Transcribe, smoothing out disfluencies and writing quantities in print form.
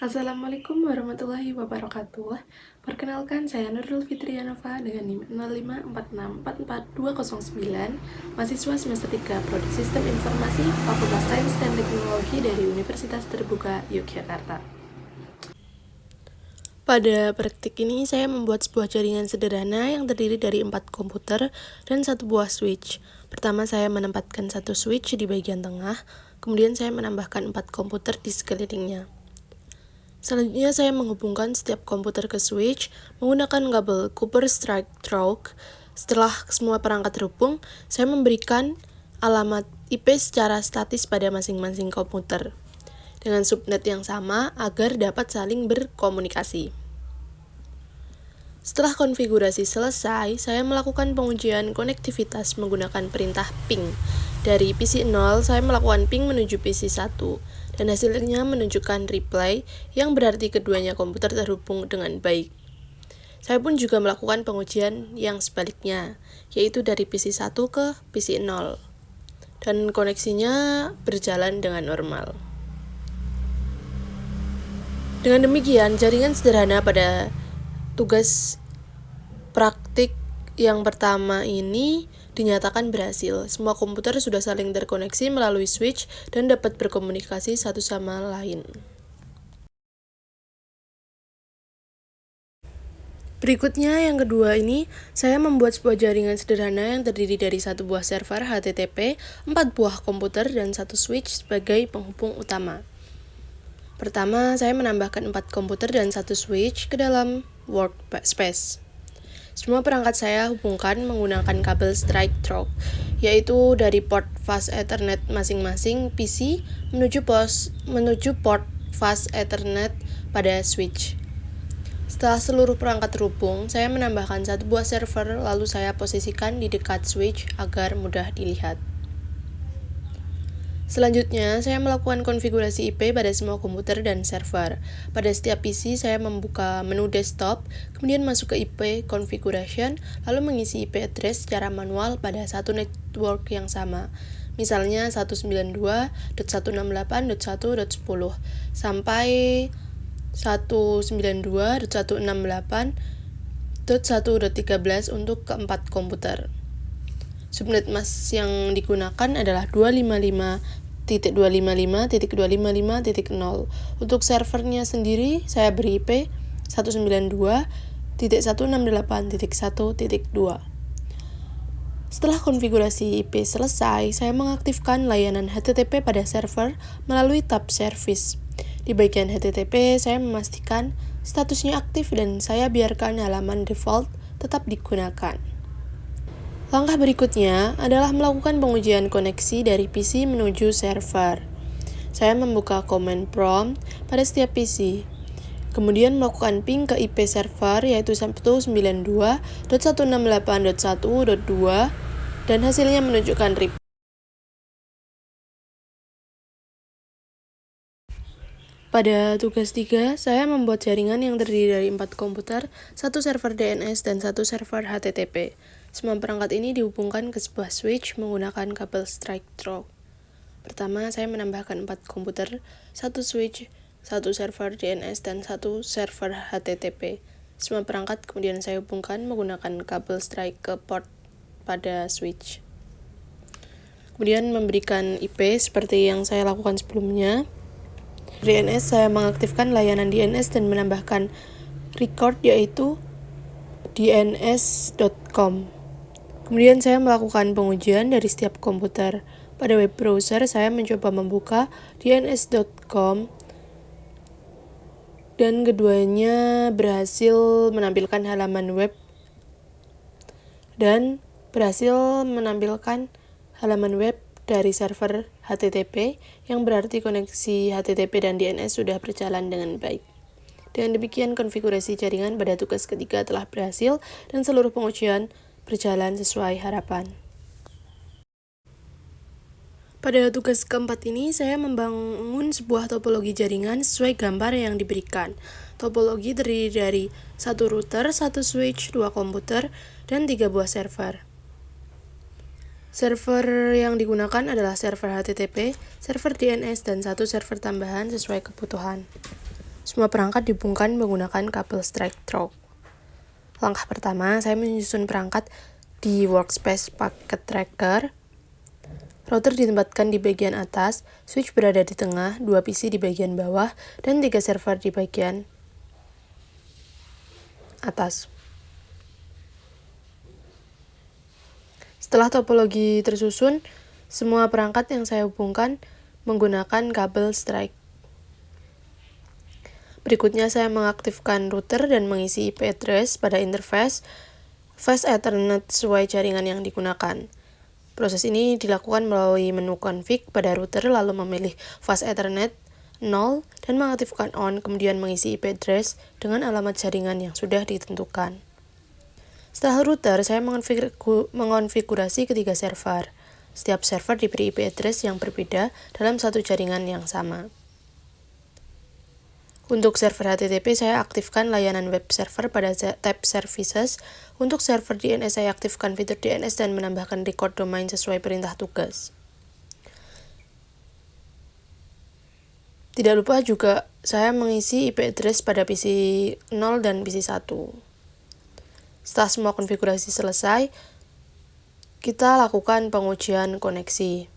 Assalamualaikum warahmatullahi wabarakatuh. Perkenalkan, saya Nurul Fitrianova dengan NIM 0546444209, mahasiswa semester 3 Prodi Sistem Informasi, Fakultas Sains dan Teknologi dari Universitas Terbuka Yogyakarta. Pada praktik ini, saya membuat sebuah jaringan sederhana yang terdiri dari 4 komputer dan 1 buah switch. Pertama, saya menempatkan 1 switch di bagian tengah, kemudian saya menambahkan 4 komputer di sekelilingnya. Selanjutnya, saya menghubungkan setiap komputer ke switch menggunakan kabel Cooper Strike Through. Setelah semua perangkat terhubung, saya memberikan alamat IP secara statis pada masing-masing komputer dengan subnet yang sama agar dapat saling berkomunikasi. Setelah konfigurasi selesai, saya melakukan pengujian konektivitas menggunakan perintah ping. Dari PC 0, saya melakukan ping menuju PC 1, dan hasilnya menunjukkan reply yang berarti keduanya komputer terhubung dengan baik. Saya pun juga melakukan pengujian yang sebaliknya, yaitu dari PC 1 ke PC 0, dan koneksinya berjalan dengan normal. Dengan demikian, jaringan sederhana pada tugas praktik yang pertama ini dinyatakan berhasil. Semua komputer sudah saling terkoneksi melalui switch dan dapat berkomunikasi satu sama lain. Berikutnya, yang kedua ini, saya membuat sebuah jaringan sederhana yang terdiri dari 1 buah server HTTP, 4 buah komputer, dan 1 switch sebagai penghubung utama. Pertama, saya menambahkan 4 komputer dan 1 switch ke dalam workspace. Semua perangkat saya hubungkan menggunakan kabel strike through, yaitu dari port fast Ethernet masing-masing PC menuju port fast Ethernet pada switch. Setelah seluruh perangkat terhubung, saya menambahkan 1 buah server lalu saya posisikan di dekat switch agar mudah dilihat. Selanjutnya, saya melakukan konfigurasi IP pada semua komputer dan server. Pada setiap PC, saya membuka menu desktop, kemudian masuk ke IP configuration, lalu mengisi IP address secara manual pada satu network yang sama. Misalnya 192.168.1.10 sampai 192.168.1.13 untuk keempat komputer. Subnet mask yang digunakan adalah 255.255.255.0. Untuk servernya sendiri, saya beri IP 192.168.1.2. Setelah konfigurasi IP selesai, saya mengaktifkan layanan HTTP pada server melalui tab Service. Di bagian HTTP, saya memastikan statusnya aktif dan saya biarkan halaman default tetap digunakan. Langkah berikutnya adalah melakukan pengujian koneksi dari PC menuju server. Saya membuka command prompt pada setiap PC. Kemudian melakukan ping ke IP server yaitu 192.168.1.2 dan hasilnya menunjukkan RIP. Pada tugas 3, saya membuat jaringan yang terdiri dari 4 komputer, 1 server DNS, dan 1 server HTTP. Semua perangkat ini dihubungkan ke sebuah switch menggunakan kabel strike through. Pertama, saya menambahkan 4 komputer, 1 switch, 1 server DNS, dan 1 server HTTP. Semua perangkat kemudian saya hubungkan menggunakan kabel strike ke port pada switch. Kemudian memberikan IP seperti yang saya lakukan sebelumnya. DNS, saya mengaktifkan layanan DNS dan menambahkan record yaitu dns.com. Kemudian saya melakukan pengujian dari setiap komputer. Pada web browser, saya mencoba membuka dns.com dan keduanya berhasil menampilkan halaman web dan berhasil menampilkan halaman web dari server HTTP yang berarti koneksi HTTP dan DNS sudah berjalan dengan baik. Dengan demikian, konfigurasi jaringan pada tugas ketiga telah berhasil dan seluruh pengujian berjalan sesuai harapan. Pada tugas keempat ini, saya membangun sebuah topologi jaringan sesuai gambar yang diberikan. Topologi terdiri dari 1 router, 1 switch, 2 komputer, dan 3 buah server. Server yang digunakan adalah server HTTP, server DNS, dan 1 server tambahan sesuai kebutuhan. Semua perangkat dihubungkan menggunakan kabel straight through. Langkah pertama, saya menyusun perangkat di workspace packet tracker. Router ditempatkan di bagian atas, switch berada di tengah, 2 PC di bagian bawah, dan 3 server di bagian atas. Setelah topologi tersusun, semua perangkat yang saya hubungkan menggunakan kabel straight. Berikutnya saya mengaktifkan router dan mengisi IP address pada interface Fast Ethernet sesuai jaringan yang digunakan. Proses ini dilakukan melalui menu config pada router lalu memilih Fast Ethernet 0 dan mengaktifkan on, kemudian mengisi IP address dengan alamat jaringan yang sudah ditentukan. Setelah router, saya mengonfigurasi ketiga server. Setiap server diberi IP address yang berbeda dalam satu jaringan yang sama. Untuk server HTTP, saya aktifkan layanan web server pada tab Services. Untuk server DNS, saya aktifkan fitur DNS dan menambahkan record domain sesuai perintah tugas. Tidak lupa juga saya mengisi IP address pada PC 0 dan PC 1. Setelah semua konfigurasi selesai, kita lakukan pengujian koneksi.